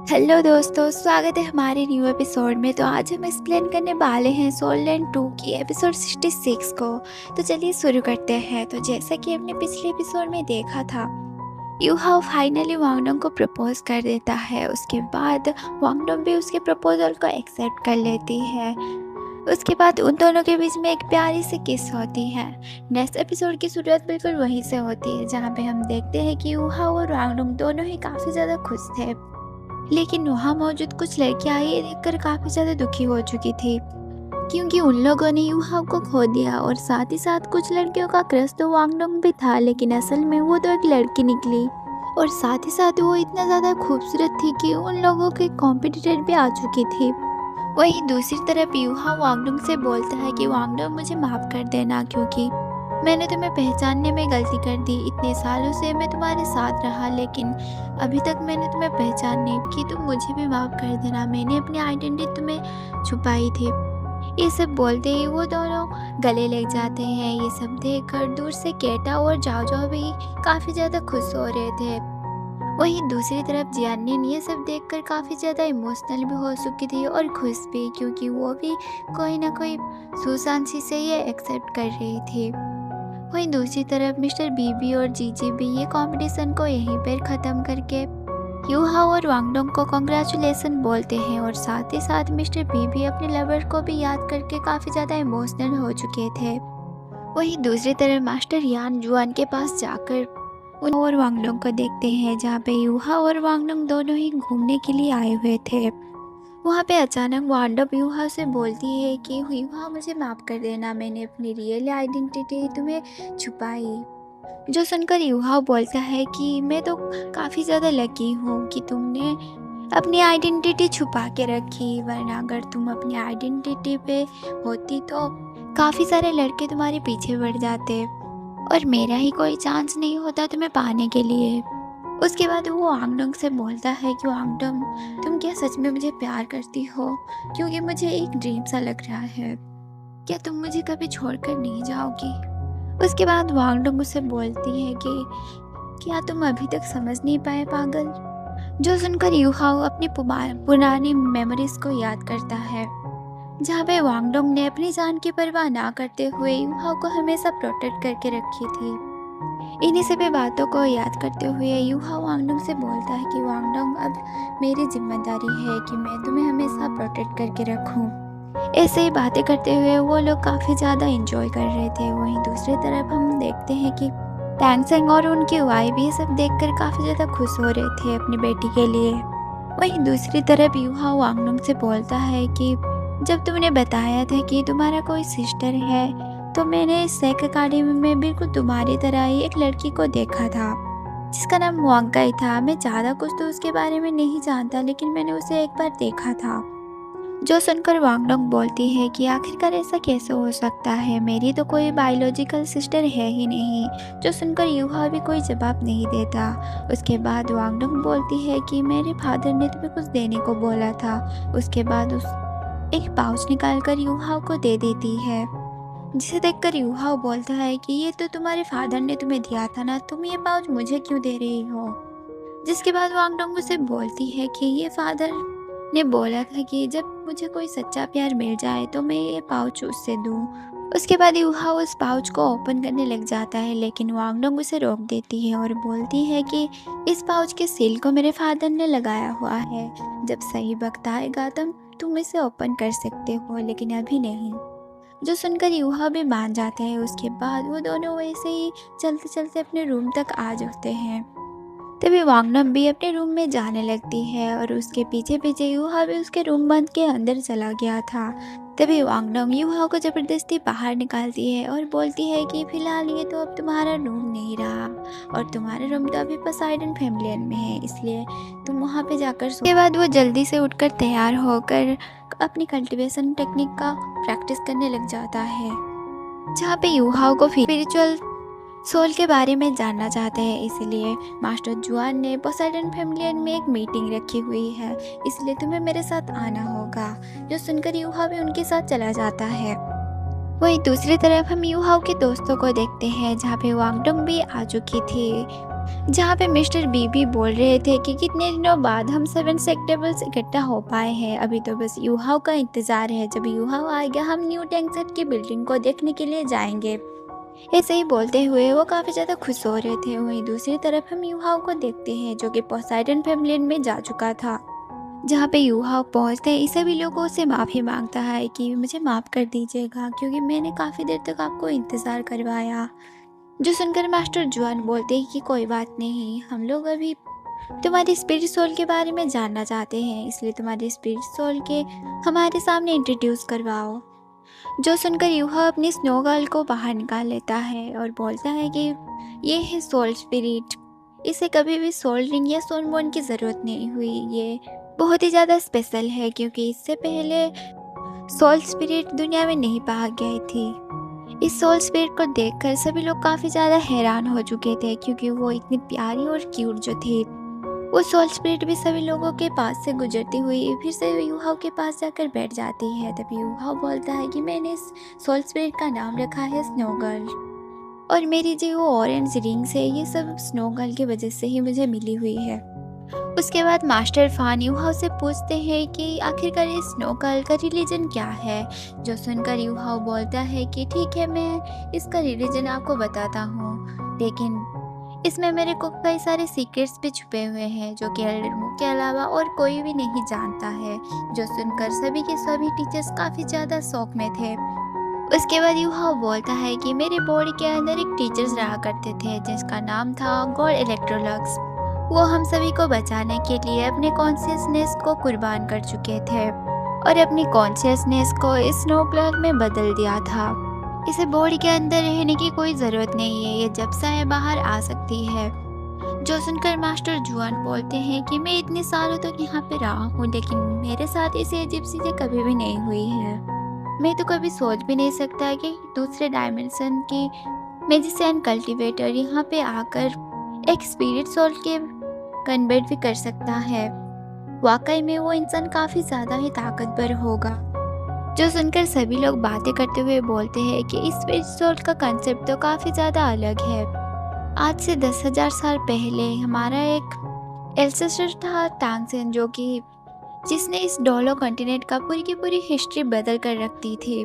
Hello दोस्तों, स्वागत है हमारे न्यू एपिसोड में। तो आज हम एक्सप्लेन करने वाले हैं सोल लैंड 2 की एपिसोड 66 को। तो चलिए शुरू करते हैं। तो जैसा कि हमने पिछले एपिसोड में देखा था, यूहाओ फाइनली वांगडोंग को प्रपोज कर देता है। उसके बाद वांगडोंग भी उसके प्रपोजल को एक्सेप्ट कर लेती है। उसके बाद उन दोनों के बीच में एक प्यारी सी किस होती है। नेक्स्ट एपिसोड की शुरुआत बिल्कुल वहीं से होती है, जहाँ पे हम देखते हैं कि यूहाओ और वांगडोंग दोनों ही काफ़ी ज़्यादा खुश थे। लेकिन वहाँ मौजूद कुछ लड़कियां ये देखकर काफ़ी ज़्यादा दुखी हो चुकी थी, क्योंकि उन लोगों ने यूहाओ को खो दिया। और साथ ही साथ कुछ लड़कियों का क्रश तो वांगडोंग भी था, लेकिन असल में वो तो एक लड़की निकली। और साथ ही साथ वो इतना ज़्यादा खूबसूरत थी कि उन लोगों के कॉम्पिटिटर भी आ चुकी थी। वहीं दूसरी तरफ यूहाओ वांगडोंग से बोलता है कि वांगडोंग मुझे माफ़ कर देना, क्योंकि मैंने तुम्हें पहचानने में गलती कर दी। इतने सालों से मैं तुम्हारे साथ रहा, लेकिन अभी तक मैंने तुम्हें पहचान नहीं की। तुम मुझे भी माफ़ कर देना, मैंने अपनी आइडेंटिटी तुम्हें छुपाई थी। ये सब बोलते ही वो दोनों गले लग जाते हैं। ये सब देखकर दूर से केटा और जाओ भी काफ़ी ज़्यादा खुश हो रहे थे। वहीं दूसरी तरफ जियानिन ये सब देखकर काफ़ी ज़्यादा इमोशनल भी हो चुकी थी और खुश भी, क्योंकि वो भी कोई ना कोई सुशांत से ये एक्सेप्ट कर रही थी। वहीं दूसरी तरफ मिस्टर बीबी और जीजी भी ये कंपटीशन को यहीं पर ख़त्म करके यूहाओ और वांगडोंग को कॉन्ग्रेचुलेसन बोलते हैं। और साथ ही साथ मिस्टर बीबी अपने लवर को भी याद करके काफ़ी ज़्यादा इमोशनल हो चुके थे। वहीं दूसरी तरफ मास्टर यान जुआन के पास जाकर उन और वांगडोंग को देखते हैं, जहाँ पे यूहाओ और वांगडोंग दोनों ही घूमने के लिए आए हुए थे। वहाँ पे अचानक वांडोंग यूहा से बोलती है कि यूहा मुझे माफ़ कर देना, मैंने अपनी रियल आइडेंटिटी तुम्हें छुपाई। जो सुनकर यूहा बोलता है कि मैं तो काफ़ी ज़्यादा लकी हूँ कि तुमने अपनी आइडेंटिटी छुपा के रखी, वरना अगर तुम अपनी आइडेंटिटी पे होती तो काफ़ी सारे लड़के तुम्हारे पीछे बढ़ जाते और मेरा ही कोई चांस नहीं होता तुम्हें पाने के लिए। उसके बाद वो वांगडोंग से बोलता है कि वांगडोंग, तुम क्या सच में मुझे प्यार करती हो? क्योंकि मुझे एक ड्रीम सा लग रहा है। क्या तुम मुझे कभी छोड़कर नहीं जाओगी? उसके बाद वांगडोंग उसे बोलती है कि क्या तुम अभी तक समझ नहीं पाए पागल? जो सुनकर यूहाओ अपनी पुरानी मेमोरीज को याद करता है, जहाँ पे वांगडोंग ने अपनी जान की परवाह ना करते हुए यूहाओ को हमेशा प्रोटेक्ट करके रखी थी। इन्हीं सभी बातों को याद करते हुए यूहा वांगडोंग से बोलता है कि वांगडोंग, अब मेरी जिम्मेदारी है कि मैं तुम्हें हमेशा प्रोटेक्ट करके रखूं। ऐसे ही बातें करते हुए वो लोग काफ़ी ज़्यादा एंजॉय कर रहे थे। वहीं दूसरी तरफ हम देखते हैं कि टैंगसेंग और उनकी वाइफ ये सब देखकर काफ़ी ज़्यादा खुश हो रहे थे अपनी बेटी के लिए। वहीं दूसरी तरफ यूहा वांगडोंग से बोलता है कि जब तुमने बताया था कि तुम्हारा कोई सिस्टर है, तो मैंने सेक अकाडमी में बिल्कुल तुम्हारी तरह ही एक लड़की को देखा था, जिसका नाम वांगकाई था। मैं ज़्यादा कुछ तो उसके बारे में नहीं जानता, लेकिन मैंने उसे एक बार देखा था। जो सुनकर वांगडोंग बोलती है कि आखिरकार ऐसा कैसे हो सकता है, मेरी तो कोई बायोलॉजिकल सिस्टर है ही नहीं। जो सुनकर यूहा भी कोई जवाब नहीं देता। उसके बाद वांगडोंग बोलती है कि मेरे फादर ने तुम्हें कुछ देने को बोला था। उसके बाद उस एक पाउच निकालकर यूहाओ को दे देती है, जिसे देखकर यूहाओ बोलता है कि ये तो तुम्हारे फादर ने तुम्हें दिया था ना, तुम ये पाउच मुझे क्यों दे रही हो? जिसके बाद वांगडोंग उसे बोलती है कि ये फादर ने बोला था कि जब मुझे कोई सच्चा प्यार मिल जाए तो मैं ये पाउच उससे दूँ। उसके बाद यूहाओ उस पाउच को ओपन करने लग जाता है, लेकिन वांगडोंग उसे रोक देती है और बोलती है कि इस पाउच के सील को मेरे फादर ने लगाया हुआ है। जब सही वक्त आएगा तब तुम इसे ओपन कर सकते हो, लेकिन अभी नहीं। जो सुनकर यूहा भी मान जाते हैं। उसके बाद वो दोनों वैसे ही चलते चलते अपने रूम तक आ जाते हैं। तभी वांगडोंग भी अपने रूम में जाने लगती है और उसके पीछे पीछे यूहा भी उसके रूम बंद के अंदर चला गया था। तभी वांगडोंग यूहा को ज़बरदस्ती बाहर निकालती है और बोलती है कि फिलहाल ये तो अब तुम्हारा रूम नहीं रहा, और तुम्हारा रूम तो अभी पोसाइडन फैमिलियन में है, इसलिए तुम वहाँ पे जाकर सो। उसके बाद वो जल्दी से उठकर तैयार होकर अपनी कल्टीवेशन टेक्निक का प्रैक्टिस करने लग जाता है, जहाँ पे यूहाओ को स्पिरिचुअल सोल के बारे में जानना चाहते हैं। इसलिए मास्टर जुआन ने पोसाइडन फैमिलियन में एक मीटिंग रखी हुई है, इसलिए तुम्हें मेरे साथ आना होगा। जो सुनकर यूहा भी उनके साथ चला जाता है। वहीं दूसरी तरफ हम यूहाओ के दोस्तों को देखते हैं, जहाँ पे वांगडोंग भी आ चुकी थी। जहाँ पे मिस्टर बीबी बोल रहे थे कि कितने दिनों बाद हम 7 सेक्टेबल्स इकट्ठा हो पाए हैं, अभी तो बस यूहाओ का इंतज़ार है। जब यूहाओ आएगा हम न्यू टैंकसेट की बिल्डिंग को देखने के लिए जाएंगे। ऐसे ही बोलते हुए वो काफ़ी ज़्यादा खुश हो रहे थे। वहीं दूसरी तरफ हम यूहाओ को देखते हैं जो कि पोसाइडन फैमिलियन में जा चुका था। जहाँ पे यूहाओ पहुँचते ही सभी लोगों से माफ़ी मांगता है कि मुझे माफ़ कर दीजिएगा क्योंकि मैंने काफ़ी देर तक आपको इंतज़ार करवाया। जो सुनकर मास्टर जुआन बोलते हैं कि कोई बात नहीं, हम लोग अभी तुम्हारी स्पिरिट सोल के बारे में जानना चाहते हैं, इसलिए तुम्हारी स्पिरिट सोल के हमारे सामने इंट्रोड्यूस करवाओ। जो सुनकर यूहा अपनी स्नो गर्ल को बाहर निकाल लेता है और बोलता है कि ये है सोल स्पिरिट, इसे कभी भी सोल रिंग या सोल बोन की ज़रूरत नहीं हुई। ये बहुत ही ज़्यादा स्पेशल है क्योंकि इससे पहले सोल स्पिरिट दुनिया में नहीं पाई गई थी। इस सोल स्पिरिट को देखकर सभी लोग काफ़ी ज़्यादा हैरान हो चुके थे क्योंकि वो इतनी प्यारी और क्यूट जो थी। वो सोल स्पिरिट भी सभी लोगों के पास से गुजरती हुई फिर से यूहाओ के पास जाकर बैठ जाती है। तभी यूहाओ बोलता है कि मैंने इस सोल स्पिरिट का नाम रखा है स्नो गर्ल, और मेरी जो वो ऑरेंज रिंग्स है ये सब स्नो गर्ल की वजह से ही मुझे मिली हुई है। उसके बाद मास्टर फान यूहाओ से पूछते हैं कि आखिरकार ये स्नो गर्ल का रिलीजन क्या है। जो सुनकर यूहाओ बोलता है कि ठीक है, मैं इसका रिलीजन आपको बताता हूँ, लेकिन इसमें मेरे को कई सारे सीक्रेट्स भी छुपे हुए हैं जो कि एल्डर मून के अलावा और कोई भी नहीं जानता है। जो सुनकर सभी के सभी टीचर्स काफ़ी ज़्यादा शौक में थे। उसके बाद यूहाओ बोलता है कि मेरे बॉडी के अंदर एक टीचर्स रहा करते थे जिसका नाम था गॉड इलेक्ट्रोलक्स। वो हम सभी को बचाने के लिए अपने कॉन्शियसनेस को कुर्बान कर चुके थे और अपनी कॉन्शियसनेस को स्नो ब्लड में बदल दिया था। इसे बॉडी के अंदर रहने की कोई ज़रूरत नहीं है, ये जब चाहे बाहर आ सकती है। जो सुनकर मास्टर जुआन बोलते हैं कि मैं इतने सालों तक यहाँ पे रहा हूँ लेकिन मेरे साथ ऐसी अजीब चीज़ें कभी भी नहीं हुई है। मैं तो कभी सोच भी नहीं सकता कि दूसरे डायमेंशन की मैजिशियन कल्टीवेटर यहाँ पे आकर एक स्पिरिट सोल के कन्वर्ट भी कर सकता है। वाकई में वो इंसान काफ़ी ज़्यादा ही ताकतवर होगा। जो सुनकर सभी लोग बातें करते हुए बोलते हैं कि इस स्पिरिट सोल का कंसेप्ट तो काफ़ी ज़्यादा अलग है। आज से 10,000 साल पहले हमारा एक एल्सेस्टर था टांगसेन, जो कि जिसने इस डोलो कॉन्टिनेंट का पूरी की पूरी हिस्ट्री बदल कर रख दी थी।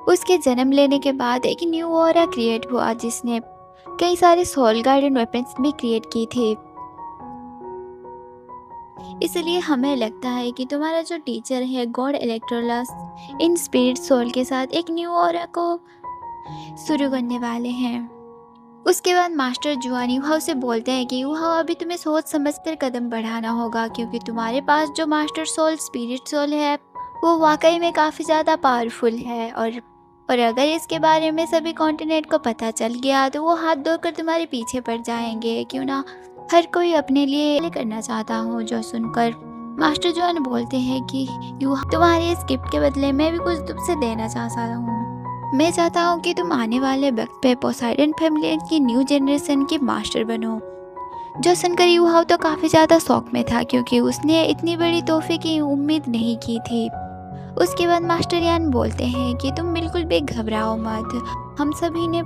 उसके जन्म लेने के बाद एक न्यू ऑरा क्रिएट हुआ जिसने कई सारे सोल गार्डन वेपन्स भी क्रिएट की थी। इसलिए हमें लगता है कि तुम्हारा जो टीचर है गॉड इलेक्ट्रोलस इन स्पिरिट सोल के साथ एक न्यू ऑरा को शुरू करने वाले हैं। उसके बाद मास्टर जुआन यूहाओ से बोलते हैं कि यूहाओ अभी तुम्हें सोच समझकर कदम बढ़ाना होगा क्योंकि तुम्हारे पास जो मास्टर सोल स्पिरिट सोल है वो वाकई में काफ़ी ज़्यादा पावरफुल है, और अगर इसके बारे में सभी कॉन्टिनेंट को पता चल गया तो वो हाथ धोकर तुम्हारे पीछे पड़ जाएंगे। क्यों ना हर कोई अपने लिए करना चाहता हूँ। जो सुनकर मास्टर जुआन बोलते हैं कि यूहाओ तुम्हारे इस गिफ्ट के बदले मैं भी कुछ तुमसे देना चाहता हूँ। मैं चाहता हूँ कि तुम आने वाले वक्त पे पोसाइडन फैमिली की न्यू जनरेशन की मास्टर बनो। जो सुनकर यूहाओ तो काफ़ी ज़्यादा शौक में था क्योंकि उसने इतनी बड़ी तोहफे की उम्मीद नहीं की थी। उसके बाद मास्टर यान बोलते हैं कि तुम बिल्कुल भी घबराओ मत, हम सभी ने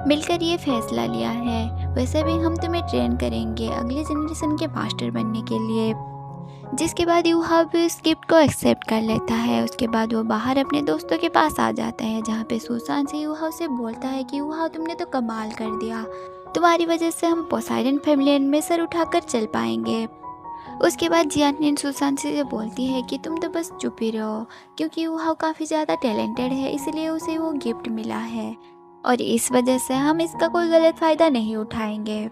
मिलकर ये फैसला लिया है। वैसे भी हम तुम्हें ट्रेन करेंगे अगले जनरेशन के मास्टर बनने के लिए। जिसके बाद यूहाओ भी उस गिफ्ट को एक्सेप्ट कर लेता है। उसके बाद वो बाहर अपने दोस्तों के पास आ जाता है जहाँ पे सुसान से यूहाओ से बोलता है कि यूहाओ तुमने तो कमाल कर दिया, तुम्हारी वजह से हम पोसाइडन फैमिली में सर उठाकर चल पाएंगे। उसके बाद जियान सुसान से बोलती है कि तुम तो बस चुप ही रहो क्योंकि यूहाओ काफ़ी ज़्यादा टैलेंटेड है इसलिए उसे वो गिफ्ट मिला है और इस वजह से हम इसका कोई गलत फ़ायदा नहीं उठाएंगे।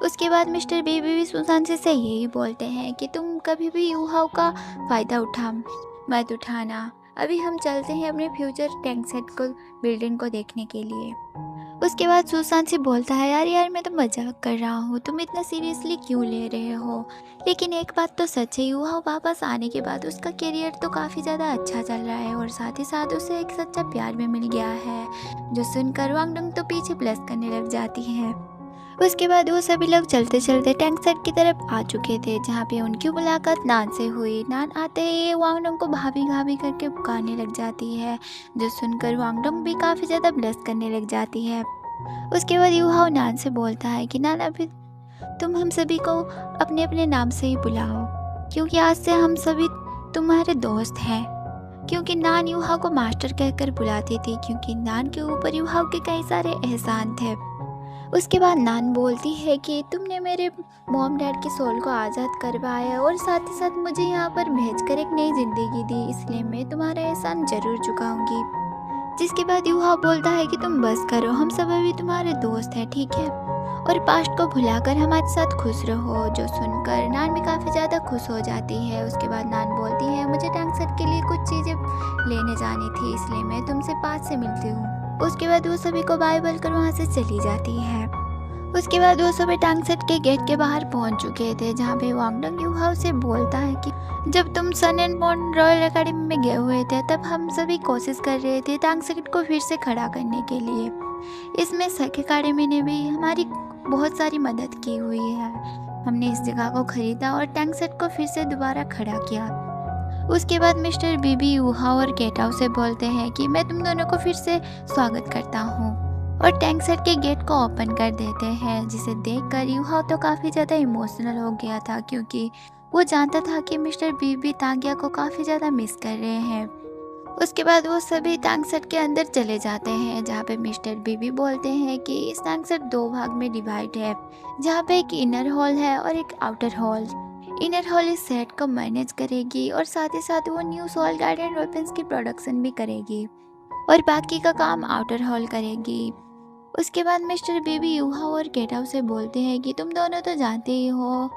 उसके बाद मिस्टर बेबी भी सुसान से यही बोलते हैं कि तुम कभी भी यूहाओ का फ़ायदा मत उठाना। अभी हम चलते हैं अपने फ्यूचर टैंकसेट को बिल्डिंग को देखने के लिए। उसके बाद सुसान से बोलता है यार मैं तो मजाक कर रहा हूँ, तुम इतना सीरियसली क्यों ले रहे हो। लेकिन एक बात तो सच है, यूहाओ वापस आने के बाद उसका करियर तो काफ़ी ज़्यादा अच्छा चल रहा है और साथ ही साथ उसे एक सच्चा प्यार भी मिल गया है। जो सुनकर वांगडंग तो पीछे प्लस करने लग जाती है। उसके बाद वो सभी लोग चलते चलते टैंकसेट की तरफ आ चुके थे जहाँ पे उनकी मुलाकात नान से हुई। नान आते ही ये वांगडंग को भाभी भाभी करके पुकारने लग जाती है, जो सुनकर वांगडंग भी काफ़ी ज़्यादा ब्लश करने लग जाती है। उसके बाद यूहाओ नान से बोलता है कि नान अभी तुम हम सभी को अपने अपने नाम से ही बुलाओ, क्योंकि आज से हम सभी तुम्हारे दोस्त हैं। क्योंकि नान यूहा को मास्टर कहकर बुलाती थी, क्योंकि नान के ऊपर यूहा के कई सारे एहसान थे। उसके बाद नान बोलती है कि तुमने मेरे मॉम डैड के सोल को आज़ाद करवाया और साथ ही साथ मुझे यहाँ पर भेजकर एक नई ज़िंदगी दी, इसलिए मैं तुम्हारा एहसान ज़रूर चुकाऊंगी। जिसके बाद यूहा बोलता है कि तुम बस करो, हम सब अभी तुम्हारे दोस्त हैं, ठीक है, और पास्ट को भुलाकर हमारे साथ खुश रहो। जो सुनकर नान भी काफ़ी ज़्यादा खुश हो जाती है। उसके बाद नान बोलती है मुझे टैंक सेट के लिए कुछ चीज़ें लेने जानी थी, इसलिए मैं तुमसे पास से मिलती हूँ। उसके बाद वो सभी को बाय बोलकर वहाँ से चली जाती है। उसके बाद वो सभी टैंक सेट के गेट के बाहर पहुँच चुके थे, जहाँ पे वांगडंग यूहा से बोलता है कि जब तुम सन एंड मून रॉयल एकेडमी में गए हुए थे तब हम सभी कोशिश कर रहे थे टैंक सेट को फिर से खड़ा करने के लिए। इसमें सेक एकेडमी ने भी हमारी बहुत सारी मदद की हुई है। हमने इस जगह को खरीदा और टैंक सेट को फिर से दोबारा खड़ा किया। उसके बाद मिस्टर बीबी यूहा और केटाओ से बोलते हैं कि मैं तुम दोनों को फिर से स्वागत करता हूँ, और टैंक सेट के गेट को ओपन कर देते हैं, जिसे देखकर यूहा तो काफ़ी ज़्यादा इमोशनल हो गया था, क्योंकि वो जानता था कि मिस्टर बीबी तांगिया को काफ़ी ज़्यादा मिस कर रहे हैं। उसके बाद वो सभी टैंक सेट के अंदर चले जाते हैं, जहाँ पे मिस्टर बीबी बोलते हैं कि इस टैंक सेट 2 भाग में डिवाइड है, जहाँ पे एक इनर हॉल है और एक आउटर हॉल। इनर हॉल इस सेट को मैनेज करेगी और साथ ही साथ वो न्यू सोल गार्डियन वेपन्स की प्रोडक्शन भी करेगी, और बाकी का काम आउटर हॉल करेगी। उसके बाद मिस्टर बीबी यूहा और केटाओ से बोलते हैं कि तुम दोनों तो जानते ही हो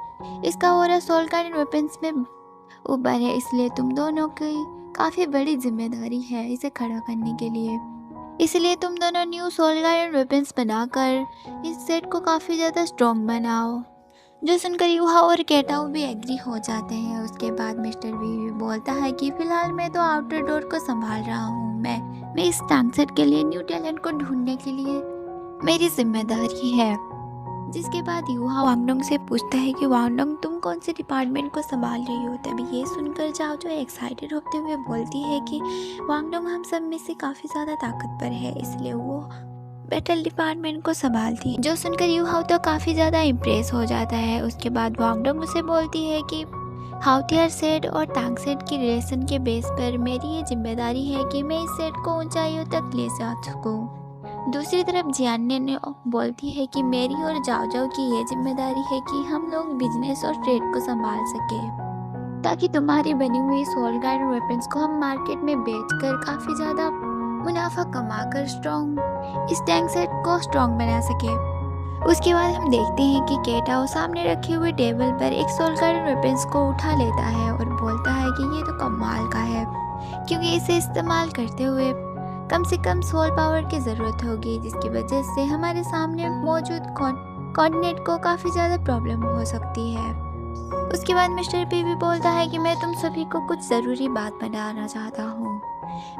इसका ओरा सोल गार्डियन वेपन्स में ऊपर है, इसलिए तुम दोनों की काफ़ी बड़ी जिम्मेदारी है इसे खड़ा करने के लिए। इसलिए तुम दोनों न्यू सोल गार्डियन वेपन्स बनाकर इस सेट को काफ़ी ज़्यादा स्ट्रॉन्ग बनाओ। जो सुनकर यूहा और केटाओ भी एग्री हो जाते हैं। उसके बाद मिस्टर बीबी बोलता है कि फिलहाल मैं तो आउटर डोर को संभाल रहा हूँ, मैं इस टैंक सेट के लिए न्यू टैलेंट को ढूंढने के लिए मेरी जिम्मेदारी है। जिसके बाद यूहा वांगडोंग से पूछता है कि वांगडोंग तुम कौन से डिपार्टमेंट को संभाल रही हो। तभी ये सुनकर जाओ जो एक्साइटेड होते हुए बोलती है कि वांगडोंग हम सब में से काफ़ी ज़्यादा ताकतवर है, इसलिए वो बैटल डिपार्टमेंट को संभालती है। जो सुनकर यूहा तो काफ़ी ज़्यादा इम्प्रेस हो जाता है। उसके बाद वांगडोंग उसे बोलती है कि हाउथियर सेट और टैंक सेट की रिलेशन के बेस पर मेरी ये जिम्मेदारी है कि मैं इस सेट को ऊंचाइयों तक ले जा सकूँ। दूसरी तरफ जियान्ने ने बोलती है कि मेरी और जाओ जाओ की ये जिम्मेदारी है कि हम लोग बिजनेस और ट्रेड को संभाल सके, ताकि तुम्हारी बनी हुई सोल गार्डियन वेपन्स को हम मार्केट में बेचकर काफ़ी ज़्यादा मुनाफा कमाकर स्ट्रॉन्ग इस टैंक सेट को स्ट्रॉन्ग बना सके। उसके बाद हम देखते हैं कि केटाओ सामने रखे हुए टेबल पर एक सोल गार्डियन वेपन्स को उठा लेता है और बोलता है कि ये तो कमाल का है, क्योंकि इसे इस्तेमाल करते हुए कम से कम सोल पावर की ज़रूरत होगी, जिसकी वजह से हमारे सामने मौजूद कॉर्डिनेट को काफ़ी ज़्यादा प्रॉब्लम हो सकती है। उसके बाद मिस्टर बीबी बोलता है कि मैं तुम सभी को कुछ ज़रूरी बात बताना चाहता हूँ।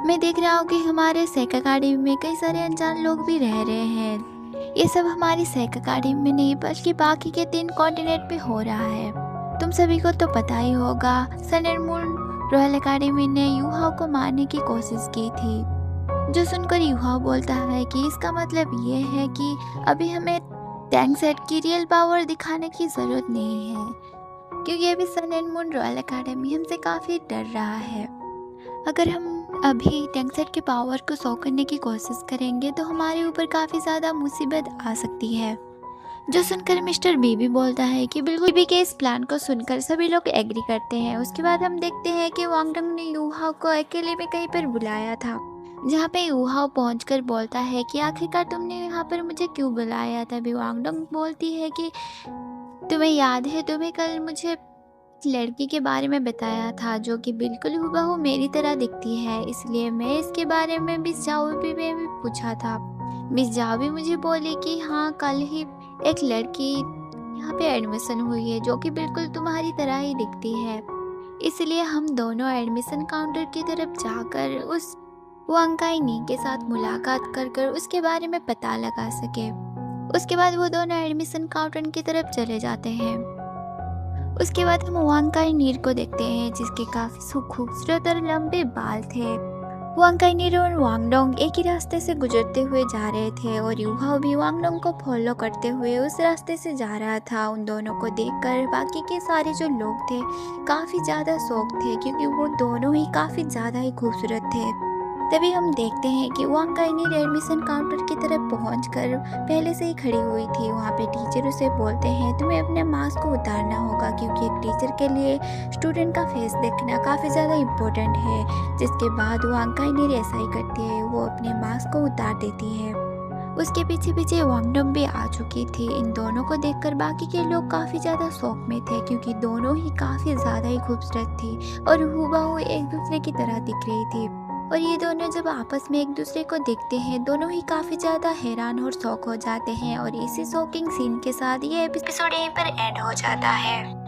मैं देख रहा हूँ कि हमारे सेक एकेडमी में कई सारे अनजान लोग भी रह रहे हैं। ये सब हमारी सेक एकेडमी में नहीं बल्कि बाकी के 3 कॉन्टिनेंट पे हो रहा है। तुम सभी को तो पता ही होगा सन एंड मून रॉयल एकेडमी ने यूहा को मारने की कोशिश की थी। जो सुनकर यूहा बोलता है कि इसका मतलब ये है कि अभी हमें टैंक सेट की रियल पावर दिखाने की ज़रूरत नहीं है, क्योंकि अभी सन एंड मून रॉयल एकेडमी हमसे काफ़ी डर रहा है। अगर हम अभी टैंक सेट के पावर को शो करने की कोशिश करेंगे तो हमारे ऊपर काफ़ी ज़्यादा मुसीबत आ सकती है। जो सुनकर मिस्टर बीबी बोलता है कि बिल्कुल भी के इस प्लान को सुनकर सभी लोग एग्री करते हैं। उसके बाद हम देखते हैं कि वांगडंग ने यूहा को अकेले में कहीं पर बुलाया था, जहाँ पे यूहा पहुंचकर बोलता है कि आखिरकार तुमने यहाँ पर मुझे क्यों बुलाया। तभी वांगडंग बोलती है कि तुम्हें याद है तुम्हें कल मुझे लड़की के बारे में बताया था जो कि बिल्कुल हूबहू मेरी तरह दिखती है, इसलिए मैं इसके बारे में मिस जाओबी में भी पूछा था। मिस जाओबी मुझे बोली कि हाँ कल ही एक लड़की यहाँ पे एडमिशन हुई है जो कि बिल्कुल तुम्हारी तरह ही दिखती है, इसलिए हम दोनों एडमिशन काउंटर की तरफ जाकर उस वांकाई नी के साथ मुलाकात कर उसके बारे में पता लगा सके। उसके बाद वो दोनों एडमिशन काउंटर की तरफ चले जाते हैं। उसके बाद हम वांकाई नीर को देखते हैं जिसके काफ़ी खूबसूरत और लंबे बाल थे। वांग काइनिर और वांगडोंग एक ही रास्ते से गुजरते हुए जा रहे थे और यूहाओ भी वांगडोंग को फॉलो करते हुए उस रास्ते से जा रहा था। उन दोनों को देखकर बाकी के सारे जो लोग थे काफ़ी ज़्यादा शौक थे, क्योंकि वो दोनों ही काफ़ी ज़्यादा ही खूबसूरत थे। तभी हम देखते हैं कि वांग काइनिर एडमिशन काउंटर की तरफ पहुंचकर पहले से ही खड़ी हुई थी। वहाँ पे टीचर उसे बोलते हैं तुम्हें अपने मास्क को उतारना होगा, क्योंकि एक टीचर के लिए स्टूडेंट का फेस देखना काफ़ी ज़्यादा इम्पोर्टेंट है। जिसके बाद वांग काइनिर ऐसा ही करती है, वो अपने मास्क को उतार देती है। उसके पीछे पीछे वांगडम भी आ चुकी थी। इन दोनों को देखकर बाकी के लोग काफ़ी ज़्यादा शौक में थे, क्योंकि दोनों ही काफ़ी ज़्यादा ही खूबसूरत थी और हूबहू एक दूसरे की तरह दिख रही थी। और ये दोनों जब आपस में एक दूसरे को देखते हैं, दोनों ही काफ़ी ज़्यादा हैरान और शौक हो जाते हैं। और इसी शॉकिंग सीन के साथ ये एपिसोड यहीं पर एंड हो जाता है।